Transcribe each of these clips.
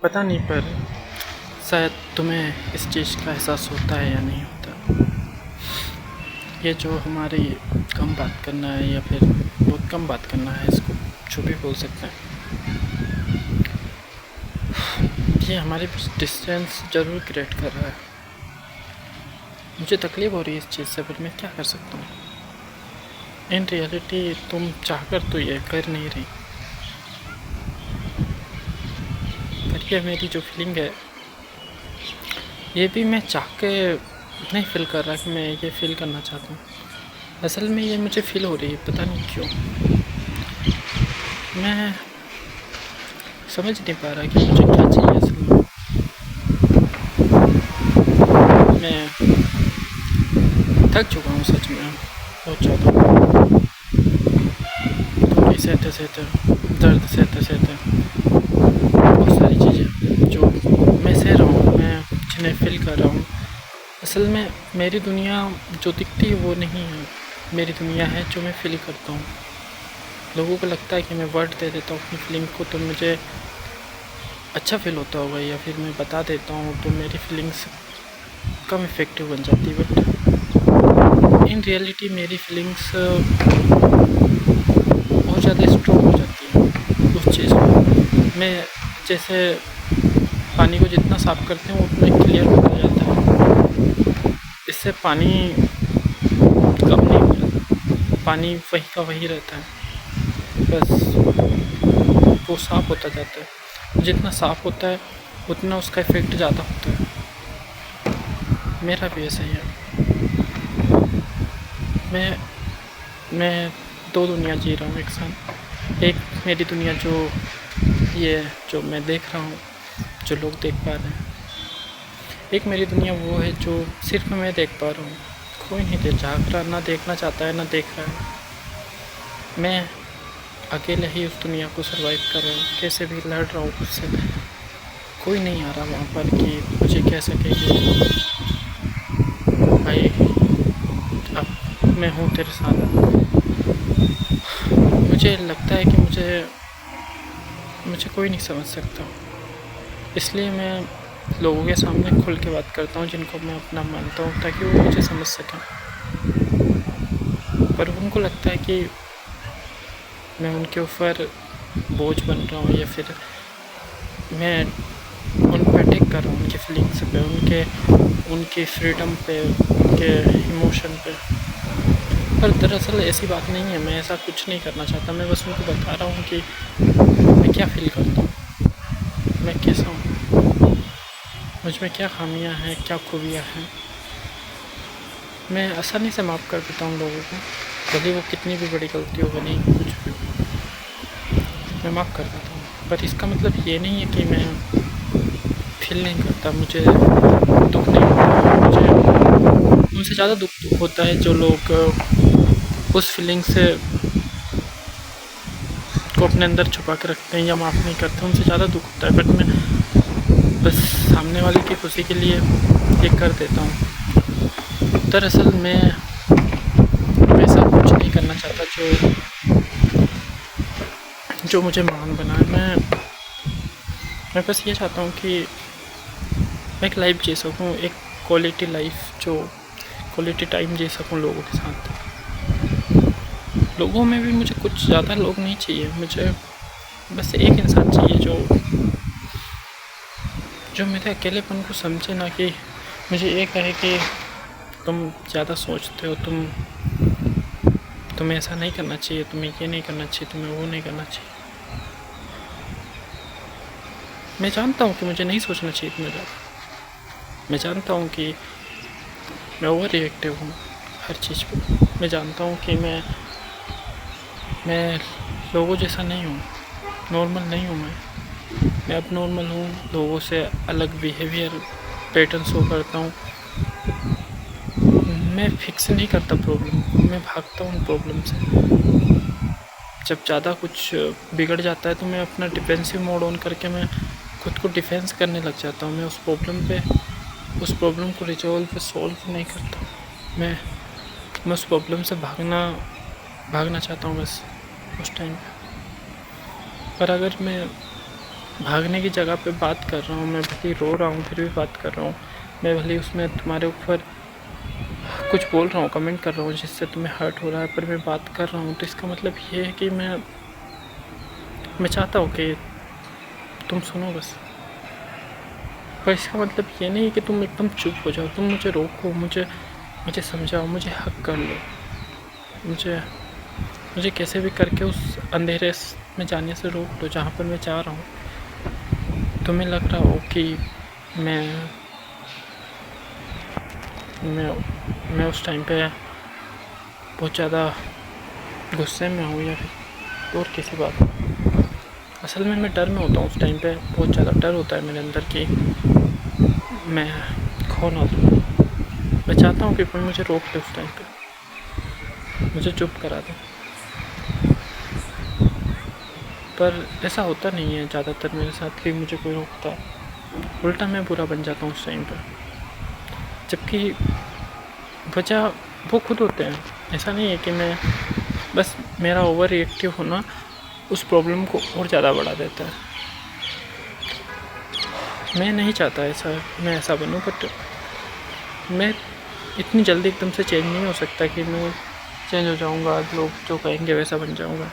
पता नहीं, पर शायद तुम्हें इस चीज़ का एहसास होता है या नहीं होता। ये जो हमारी कम बात करना है या फिर बहुत कम बात करना है, इसको जो भी बोल सकते हैं, ये हमारे बीच डिस्टेंस ज़रूर क्रिएट कर रहा है। मुझे तकलीफ़ हो रही है इस चीज़ से, पर मैं क्या कर सकता हूँ। इन रियलिटी तुम चाहकर तो ये कर नहीं रही, पर ये मेरी जो फीलिंग है, ये भी मैं चाह के नहीं फील कर रहा कि मैं ये फील करना चाहता हूँ। असल में ये मुझे फील हो रही है, पता नहीं क्यों। मैं समझ नहीं पा रहा कि मुझे क्या चाहिए असल में। मैं थक चुका हूँ सच में, बहुत ज़्यादा। दूरी सहते सहते, दर्द सहते सहते, बहुत सारी चीज़ें जो मैं सह रहा हूँ, मैं जिन्हें फील कर रहा हूँ, असल में मेरी दुनिया जो दिखती है वो नहीं है। मेरी दुनिया है जो मैं फील करता हूँ। लोगों को लगता है कि मैं वर्ड दे देता हूँ अपनी फीलिंग को तो मुझे अच्छा फील होता होगा, या फिर मैं बता देता हूँ तो मेरी फीलिंग्स कम इफ़ेक्टिव बन जाती है। बट इन रियलिटी मेरी फीलिंग्स बहुत ज़्यादा स्ट्रॉन्ग हो जाती है उस चीज़ में। मैं जैसे पानी को जितना साफ़ करते हैं वो उतना क्लियर होता जाता है। इससे पानी कम नहीं हो जाता, पानी वही का वही रहता है, बस वो साफ़ होता जाता है। जितना साफ़ होता है उतना उसका इफ़ेक्ट ज़्यादा होता है। मेरा भी ऐसा ही है। मैं मैं दो दुनिया जी रहा हूँ एक साथ। एक मेरी दुनिया जो मैं देख रहा हूँ, जो लोग देख पा रहे हैं। एक मेरी दुनिया वो है जो सिर्फ मैं देख पा रहा हूँ, कोई नहीं देख झाँक रहा, ना देखना चाहता है ना देख रहा है। मैं अकेले ही उस दुनिया को सर्वाइव कर रहा हूँ, कैसे भी लड़ रहा हूँ उससे। कोई नहीं आ रहा वहाँ पर कि मुझे कह सके कि भाई अब मैं हूँ तेरे साथ। मुझे लगता है कि मुझे कोई नहीं समझ सकता, इसलिए मैं लोगों के सामने खुल के बात करता हूँ जिनको मैं अपना मानता हूँ, ताकि वो मुझे समझ सकें। पर उनको लगता है कि मैं उनके ऊपर बोझ बन रहा हूँ, या फिर मैं उन पर अटैक कर रहा हूँ, उनकी फीलिंग्स पे, उनकी फ्रीडम पे, उनके इमोशन पे। पर दरअसल ऐसी बात नहीं है, मैं ऐसा कुछ नहीं करना चाहता। मैं बस उनको बता रहा हूँ कि मैं क्या फ़ील करता हूँ, मैं कैसा हूँ, मुझ में क्या खामियाँ हैं, क्या खूबियाँ हैं। मैं आसानी से माफ़ कर देता हूँ लोगों को, भले वो कितनी भी बड़ी गलती हो, भले कुछ भी, मैं माफ़ कर देता हूँ। पर इसका मतलब ये नहीं है कि मैं फील नहीं करता, मुझे दुःख नहीं होता। मुझे उनसे ज़्यादा दुःख होता है जो लोग उस फीलिंग से को अपने अंदर छुपा के रखते हैं या माफ़ नहीं करते। उनसे ज़्यादा दुःख होता है। बट मैं बस सामने वाले की खुशी के लिए ये कर देता हूँ। दरअसल मैं ऐसा कुछ नहीं करना चाहता जो मुझे महान बनाए। मैं बस ये चाहता हूँ कि मैं एक लाइफ जी सकूँ, एक क्वालिटी लाइफ, जो क्वालिटी टाइम जी सकूँ लोगों के साथ। लोगों में भी मुझे कुछ ज़्यादा लोग नहीं चाहिए, मुझे बस एक इंसान चाहिए जो मेरे अकेलेपन को समझे, ना कि मुझे ये कहे कि तुम ज़्यादा सोचते हो, तुम्हें ऐसा नहीं करना चाहिए, तुम्हें ये नहीं करना चाहिए, तुम्हें वो नहीं करना चाहिए। मैं जानता हूँ कि मुझे नहीं सोचना चाहिए इतना ज़्यादा। मैं जानता हूँ कि मैं ओवर रिएक्टिव हूँ हर चीज़ पे। मैं जानता हूँ कि मैं लोगों जैसा नहीं हूँ, नॉर्मल नहीं हूँ। मैं अब नॉर्मल हूँ, लोगों से अलग बिहेवियर पैटर्न शो करता हूँ। मैं फिक्स नहीं करता प्रॉब्लम को, मैं भागता हूँ प्रॉब्लम से। जब ज़्यादा कुछ बिगड़ जाता है तो मैं अपना डिफेंसिव मोड ऑन करके मैं खुद को डिफेंस करने लग जाता हूँ। मैं उस प्रॉब्लम को रिजॉल्व सॉल्व नहीं करता। मैं उस प्रॉब्लम से भागना चाहता हूँ बस उस टाइम पे। पर अगर मैं भागने की जगह पे बात कर रहा हूँ, मैं भले ही रो रहा हूँ फिर भी बात कर रहा हूँ, मैं भले ही उसमें तुम्हारे ऊपर कुछ बोल रहा हूँ, कमेंट कर रहा हूँ जिससे तुम्हें हर्ट हो रहा है, पर मैं बात कर रहा हूँ, तो इसका मतलब ये है कि मैं चाहता हूँ कि तुम सुनो बस। पर इसका मतलब ये नहीं कि तुम एकदम चुप हो जाओ, तुम मुझे रोको, मुझे समझाओ, मुझे हक कर लो, मुझे मुझे कैसे भी करके उस अंधेरे में जाने से रोक लो जहाँ पर मैं जा रहा हूँ। तुम्हें लग रहा हो कि मैं मैं उस टाइम पे बहुत ज़्यादा गुस्से में हूँ या फिर और किसी बात। असल में मैं डर में होता हूँ उस टाइम पे, बहुत ज़्यादा डर होता है मेरे अंदर कि मैं खो ना दूँ। मैं चाहता हूँ कि कोई मुझे रोक ले उस टाइम पे, मुझे चुप करा दे, पर ऐसा होता नहीं है ज़्यादातर मेरे साथ कि मुझे कोई रोकता है। उल्टा मैं बुरा बन जाता हूँ उस टाइम पर, जबकि वजह वो खुद होते हैं। ऐसा नहीं है कि मैं बस मेरा ओवर रिएक्टिव होना उस प्रॉब्लम को और ज़्यादा बढ़ा देता है। मैं नहीं चाहता मैं ऐसा बनूं, बट मैं इतनी जल्दी एकदम से चेंज नहीं हो सकता कि मैं चेंज हो जाऊंगा, लोग जो कहेंगे वैसा बन जाऊंगा।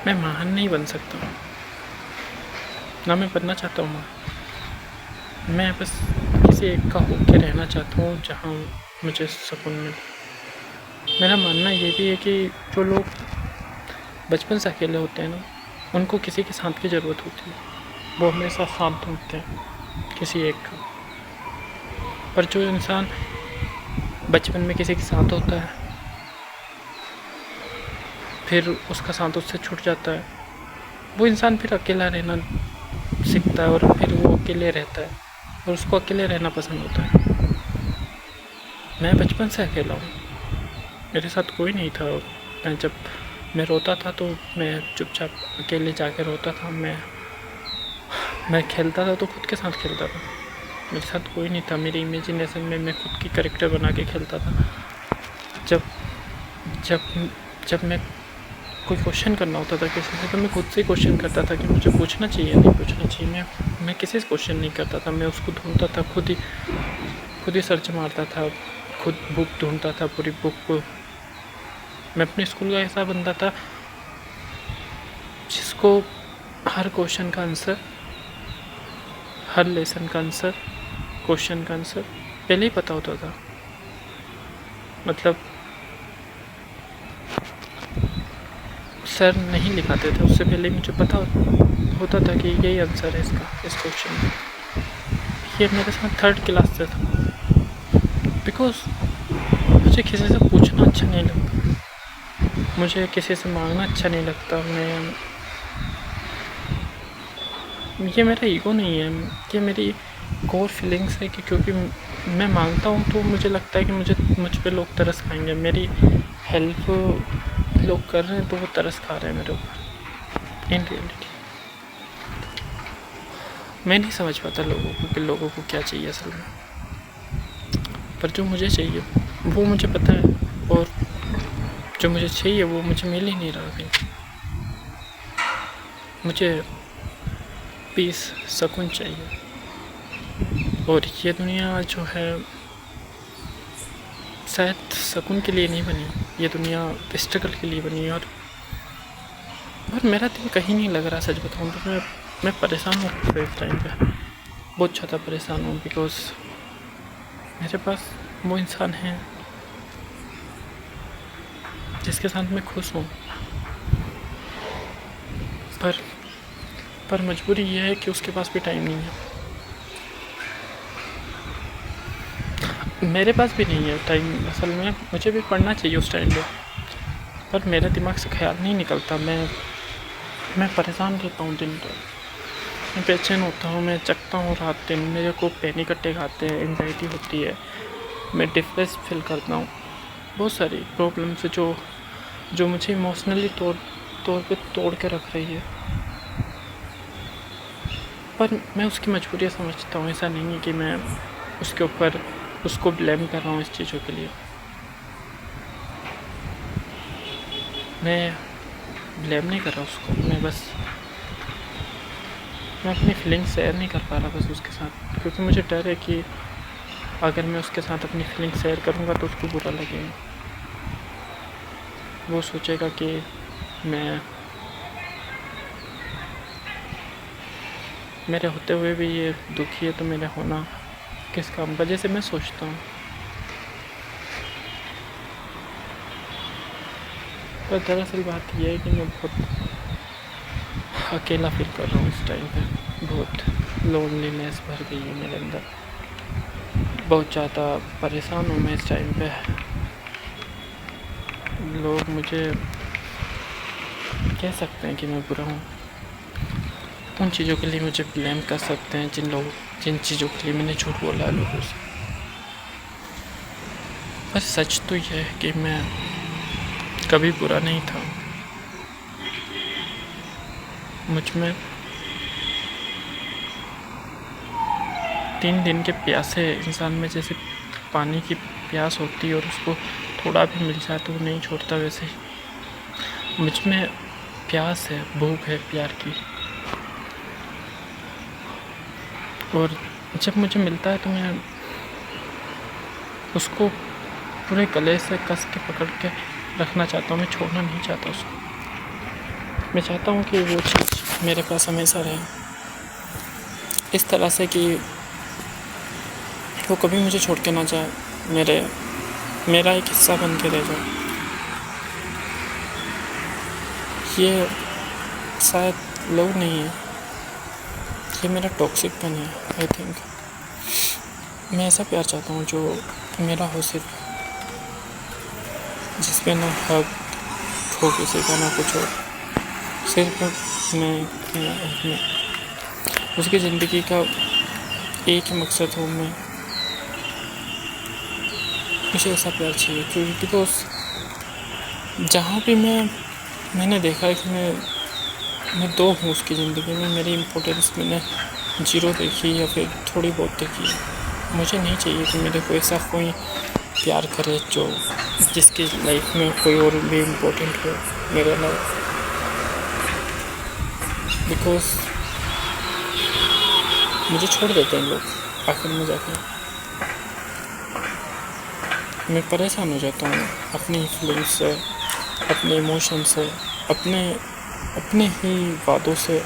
मैं महान नहीं बन सकता, ना मैं बनना चाहता हूँ। मैं बस किसी एक का होके रहना चाहता हूँ जहाँ मुझे सुकून मिले। मेरा मानना ये भी है कि जो लोग बचपन से अकेले होते हैं ना, उनको किसी के साथ की ज़रूरत होती है, वो हमेशा साथ ढूंढते हैं किसी एक का। पर जो इंसान बचपन में किसी के साथ होता है, फिर उसका साथ उससे छूट जाता है, वो इंसान फिर अकेला रहना सीखता है और फिर वो अकेले रहता है और उसको अकेले रहना पसंद होता है। मैं बचपन से अकेला हूँ, मेरे साथ कोई नहीं था। जब मैं रोता था तो मैं चुपचाप अकेले जाके रोता था। मैं खेलता था तो खुद के साथ खेलता था, मेरे साथ कोई नहीं था। मेरी इमेजिनेशन में मैं खुद की कैरेक्टर बना के खेलता था। जब जब जब मैं कोई क्वेश्चन करना होता था किसी से, तो मैं खुद से क्वेश्चन करता था कि मुझे पूछना चाहिए नहीं पूछना चाहिए। मैं किसी से क्वेश्चन नहीं करता था, मैं उसको ढूंढता था, खुद ही सर्च मारता था, खुद बुक ढूंढता था, पूरी बुक को। मैं अपने स्कूल का ऐसा बंदा था जिसको हर क्वेश्चन का आंसर, हर लेसन का आंसर, क्वेश्चन का आंसर पहले ही पता होता था। मतलब सर नहीं लिखाते थे उससे पहले मुझे पता होता था कि यही आंसर है इसका, इस क्वेश्चन का। ये मेरे साथ 3rd क्लास से था, बिकॉज मुझे किसी से पूछना अच्छा नहीं लगता, मुझे किसी से मांगना अच्छा नहीं लगता। ये मेरा ईगो नहीं है, ये मेरी कोर फीलिंग्स है कि क्योंकि मैं मांगता हूँ तो मुझे लगता है कि मुझ पे लोग तरस खाएंगे। मेरी हेल्प लोग कर रहे हैं तो वो तरस खा रहे हैं मेरे ऊपर। इन रियलिटी मैं नहीं समझ पाता लोगों को क्या चाहिए असल में, पर जो मुझे चाहिए वो मुझे पता है, और जो मुझे चाहिए वो मुझे मिल ही नहीं रहा कहीं। मुझे पीस, सुकून चाहिए, और ये दुनिया जो है शायद सुकून के लिए नहीं बनी, ये दुनिया स्ट्रगल के लिए बनी है। और मेरा दिल कहीं नहीं लग रहा, सच बताऊँ तो मैं परेशान हूँ इस टाइम पे, बहुत ज़्यादा परेशान हूँ। बिकॉज मेरे पास वो इंसान है जिसके साथ मैं खुश हूँ, पर मजबूरी ये है कि उसके पास भी टाइम नहीं है, मेरे पास भी नहीं है टाइम। असल में मुझे भी पढ़ना चाहिए उस टाइम पे, पर मेरे दिमाग से ख्याल नहीं निकलता। मैं परेशान रहता हूँ दिन भर, मैं बेचैन होता हूँ, मैं जगता हूँ रात दिन, मेरे को पैनिक अटैक आते हैं, एंजाइटी होती है, मैं डिप्रेस फील करता हूँ। बहुत सारी प्रॉब्लम्स जो मुझे इमोशनली तौर पे तोड़ के रख रही है, पर मैं उसकी मजबूरियाँ समझता हूँ। ऐसा नहीं है कि मैं उसके ऊपर उसको ब्लेम कर रहा हूँ इस चीज़ों के लिए, मैं ब्लेम नहीं कर रहा उसको, मैं बस मैं अपनी फीलिंग्स शेयर नहीं कर पा रहा बस उसके साथ, क्योंकि मुझे डर है कि अगर मैं उसके साथ अपनी फीलिंग्स शेयर करूँगा तो उसको बुरा लगेगा। वो सोचेगा कि मैं मेरे होते हुए भी ये दुखी है, तो मेरे होना किस काम का, जैसे मैं सोचता हूँ। पर दरअसल बात यह है कि मैं बहुत अकेला फील कर रहा हूँ इस टाइम पे। बहुत लोनलीनेस भर गई है मेरे अंदर, बहुत ज़्यादा परेशान हूँ मैं इस टाइम पे। लोग मुझे कह सकते हैं कि मैं बुरा हूँ, उन चीज़ों के लिए मुझे ब्लेम कर सकते हैं जिन चीज़ों के लिए मैंने झूठ बोला है लोगों से। पर सच तो यह है कि मैं कभी बुरा नहीं था। मुझ में 3 दिन के प्यासे इंसान में जैसे पानी की प्यास होती है और उसको थोड़ा भी मिल जाए तो वो नहीं छोड़ता, वैसे ही मुझ में प्यास है, भूख है प्यार की। और जब मुझे मिलता है तो मैं उसको पूरे गले से कस के पकड़ के रखना चाहता हूँ, मैं छोड़ना नहीं चाहता उसको। मैं चाहता हूँ कि वो चीज़ मेरे पास हमेशा रहे, इस तरह से कि वो कभी मुझे छोड़ के ना जाए, मेरा एक हिस्सा बन के रह जाए। ये शायद लव नहीं है, ये मेरा टॉक्सिक पन है आई थिंक। मैं ऐसा प्यार चाहता हूँ जो मेरा हो, सिर्फ जिसमें ना हक हो किसी का, ना कुछ हो, सिर्फ मैं उसकी ज़िंदगी का एक ही मकसद हो। मुझे ऐसा प्यार चाहिए, क्योंकि तो जहाँ भी मैंने देखा है कि मैं दो हूँ उसकी ज़िंदगी में, मेरी इम्पोर्टेंस मैंने 0 देखी या फिर थोड़ी बहुत देखी। मुझे नहीं चाहिए कि मेरे को ऐसा कोई प्यार करे जिसकी लाइफ में कोई और भी इम्पोर्टेंट हो मेरे लाइफ, बिकॉज मुझे छोड़ देते हैं लोग आखिर में जाकर। मैं परेशान हो जाता हूँ अपनी फीलिंग्स से, अपने इमोशन से, अपने ही वादों से,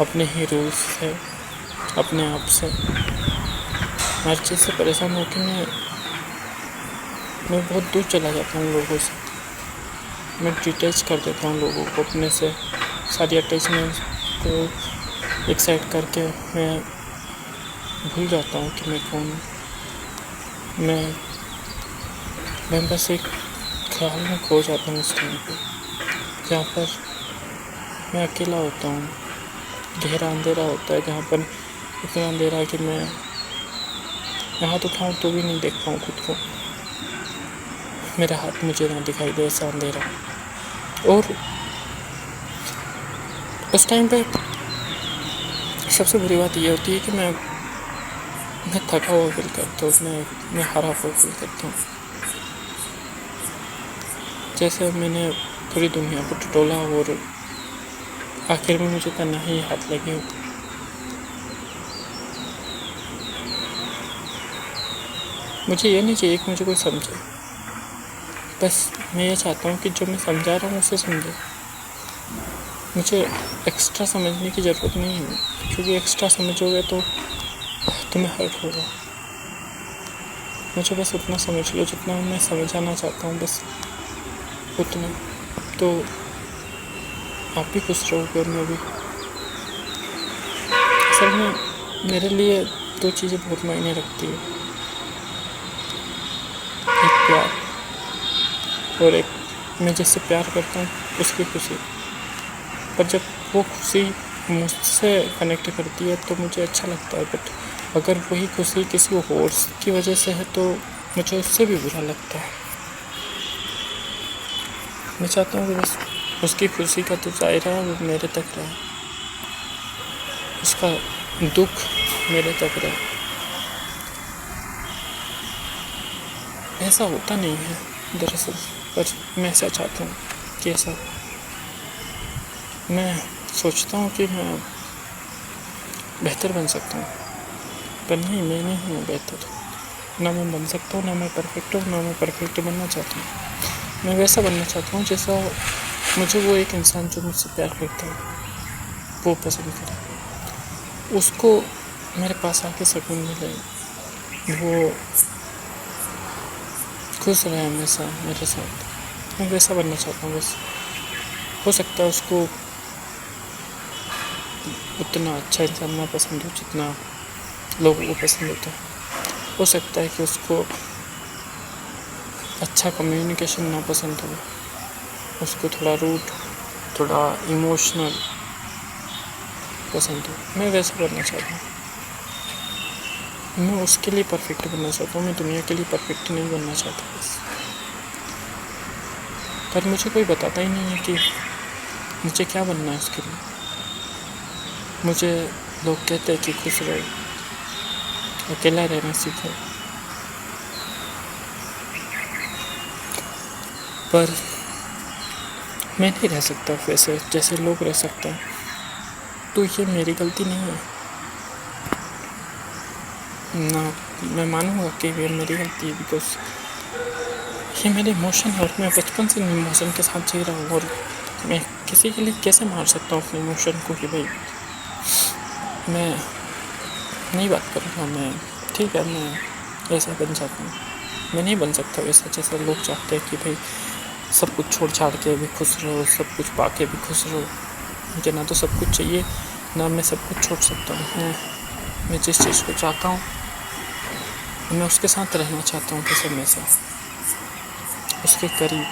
अपने ही रूल्स से, अपने आप से, हर चीज़ से परेशान होकर मैं बहुत दूर चला जाता हूँ लोगों से। मैं डिटैच कर देता हूँ लोगों को अपने से, सारी अटैचमेंट को एक साइड करके मैं भूल जाता हूँ कि मैं कौन हूँ। मैं बस एक ख्याल में खो जाता हूँ उस टाइम पे, जहाँ पर मैं अकेला होता हूँ, गहरा अंधेरा होता है, जहाँ पर इतना अंधेरा है कि मैं हाथ उठाऊँ तो भी नहीं देख पाऊँ खुद को, मेरा हाथ मुझे ना दिखाई दे, ऐसा अंधेरा। और उस टाइम पे सबसे बुरी बात ये होती है कि मैं थका हुआ फील करता हूँ, मैं हारा हुआ फील करता हूँ, जैसे मैंने पूरी दुनिया को टटोला और आखिर में मुझे तन्हा ही हाथ लगे हो। मुझे ये नहीं चाहिए कि मुझे कोई समझे, बस मैं ये चाहता हूँ कि जो मैं समझा रहा हूँ उसे समझे। मुझे एक्स्ट्रा समझने की ज़रूरत नहीं है, क्योंकि एक्स्ट्रा समझोगे तो तुम्हें हर्ट होगा। मुझे बस उतना समझ लो जितना मैं समझाना चाहता हूँ, बस उतना, तो आप भी खुश रहोगे और मैं भी। असल में मेरे लिए 2 चीज़ें बहुत मायने रखती है, एक प्यार और एक मैं जिससे प्यार करता हूँ उसकी खुशी। पर जब वो खुशी मुझसे कनेक्ट करती है तो मुझे अच्छा लगता है, बट अगर वही खुशी किसी और की वजह से है तो मुझे उससे भी बुरा लगता है। मैं चाहता हूँ कि बस उसकी खुशी का तो दायरा वो मेरे तक रहे, उसका दुख मेरे तक रहे। ऐसा होता नहीं है दरअसल, पर मैं ऐसा चाहता हूँ कि ऐसा। मैं सोचता हूँ कि मैं बेहतर बन सकता हूँ, पर नहीं, मैं नहीं हूँ बेहतर। ना मैं बन सकता हूँ, ना मैं परफेक्ट हूँ, ना मैं परफेक्ट बनना चाहता हूँ। मैं वैसा बनना चाहता हूँ जैसा मुझे वो एक इंसान जो मुझसे प्यार करता है वो पसंद करे, उसको मेरे पास आके सुकून मिले, वो खुश रहे हमेशा मेरे साथ। मैं वैसा बनना चाहता हूँ बस। हो सकता है उसको उतना अच्छा इंसान ना पसंद हो जितना लोगों को पसंद होता है। हो सकता है कि उसको अच्छा कम्युनिकेशन ना पसंद हो, उसको थोड़ा रूड, थोड़ा इमोशनल पसंद हो। मैं वैसा बनना चाहता हूँ। मैं उसके लिए परफेक्ट बनना चाहता हूँ, मैं दुनिया के लिए परफेक्ट नहीं बनना चाहता बस। पर मुझे कोई बताता ही नहीं है कि मुझे क्या बनना है उसके लिए। मुझे लोग कहते हैं कि खुश रहो, अकेला रहना सीखो, पर मैं नहीं रह सकता वैसे जैसे लोग रह सकते हैं। तो ये मेरी गलती नहीं है ना, मैं मानूंगा कि ये मेरी गलती है, बिकॉज ये मेरे इमोशन है और मैं बचपन से इमोशन के साथ जी रहा हूँ। और मैं किसी के लिए कैसे मार सकता हूँ अपने इमोशन को कि भाई मैं नहीं बात करूँगा, मैं ठीक है, मैं ऐसा बन जाता हूँ। मैं नहीं बन सकता वैसा जैसा लोग चाहते हैं कि भाई सब कुछ छोड़ छाड़ के भी खुश रहो, सब कुछ पा के भी खुश रहो। मुझे ना तो सब कुछ चाहिए, ना मैं सब कुछ छोड़ सकता हूँ। मैं जिस चीज़ को चाहता हूँ मैं उसके साथ रहना चाहता हूँ बस हमेशा, उसके करीब,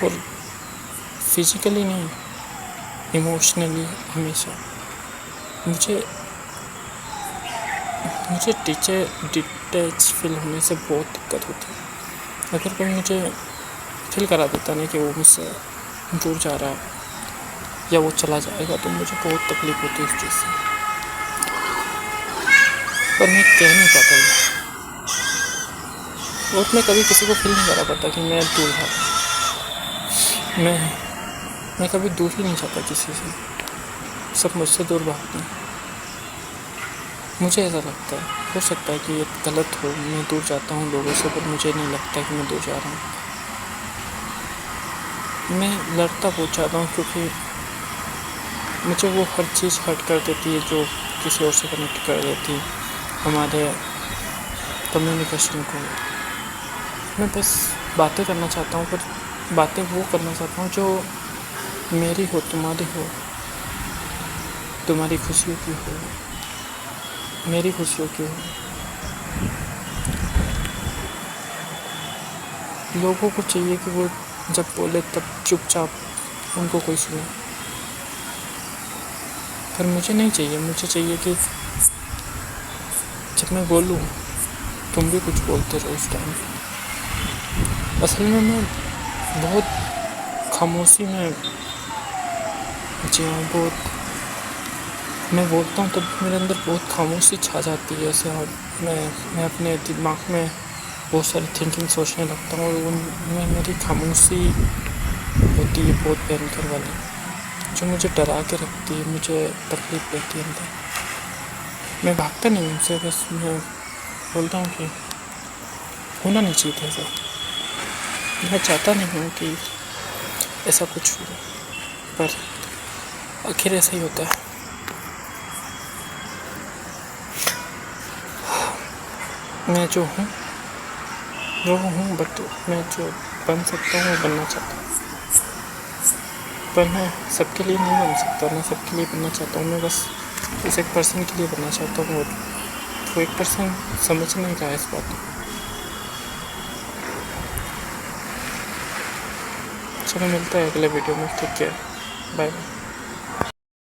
और फिजिकली नहीं, इमोशनली हमेशा। मुझे डिटैच फील होने से बहुत दिक्कत होती है। अगर कोई मुझे फील करा देता नहीं कि वो मुझसे दूर जा रहा है या वो चला जाएगा, तो मुझे बहुत तकलीफ होती है इस चीज़ से, पर मैं कह नहीं पाता ये। और मैं कभी किसी को फील नहीं करा पाता कि मैं दूर भाग, मैं कभी दूर ही नहीं चाहता किसी से, सब मुझसे दूर भागते हैं। मुझे ऐसा लगता है, हो सकता है कि ये गलत हो, मैं दूर जाता हूँ लोगों से, पर मुझे नहीं लगता कि मैं दूर जा रहा हूँ। मैं लड़ता बहुत चाहता हूँ क्योंकि मुझे वो हर चीज़ हर्ट कर देती है जो किसी और से कनेक्ट कर देती है हमारे कम्युनिकेशन को। मैं बस बातें करना चाहता हूँ, पर बातें वो करना चाहता हूँ जो मेरी हो, तुम्हारी हो, तुम्हारी खुशियों की हो, मेरी खुशियों की हो। लोगों को चाहिए कि वो जब बोले तब चुपचाप उनको कोई सुने, पर मुझे नहीं चाहिए। मुझे चाहिए कि जब मैं बोलूँ तुम भी कुछ बोलते रहो उस टाइम। असल में मैं बहुत खामोशी में जी हाँ, बहुत मैं बोलता हूँ तब मेरे अंदर बहुत खामोशी छा जाती है ऐसे, और मैं अपने दिमाग में बहुत सारी थिंकिंग सोचने लगता हूँ, और उनमें मेरी खामोशी होती है बहुत भयंकर वाली, जो मुझे डरा के रखती है, मुझे तकलीफ देती है अंदर। मैं भागता नहीं उनसे, बस मैं बोलता हूँ कि होना नहीं चाहिए था ऐसा। मैं चाहता नहीं हूँ कि ऐसा कुछ हो, पर आखिर ऐसा ही होता है। मैं जो हूँ वो हूँ, बट मैं जो बन सकता हूँ वो बनना चाहता हूँ, पर मैं सबके लिए नहीं बन सकता, मैं सबके लिए बनना चाहता हूँ। मैं बस उस एक पर्सन के लिए बनना चाहता हूँ, और वो एक पर्सन समझ नहीं रहा है इस बात को। चलो मिलता है अगले वीडियो में, ठीक है, बाय बाय।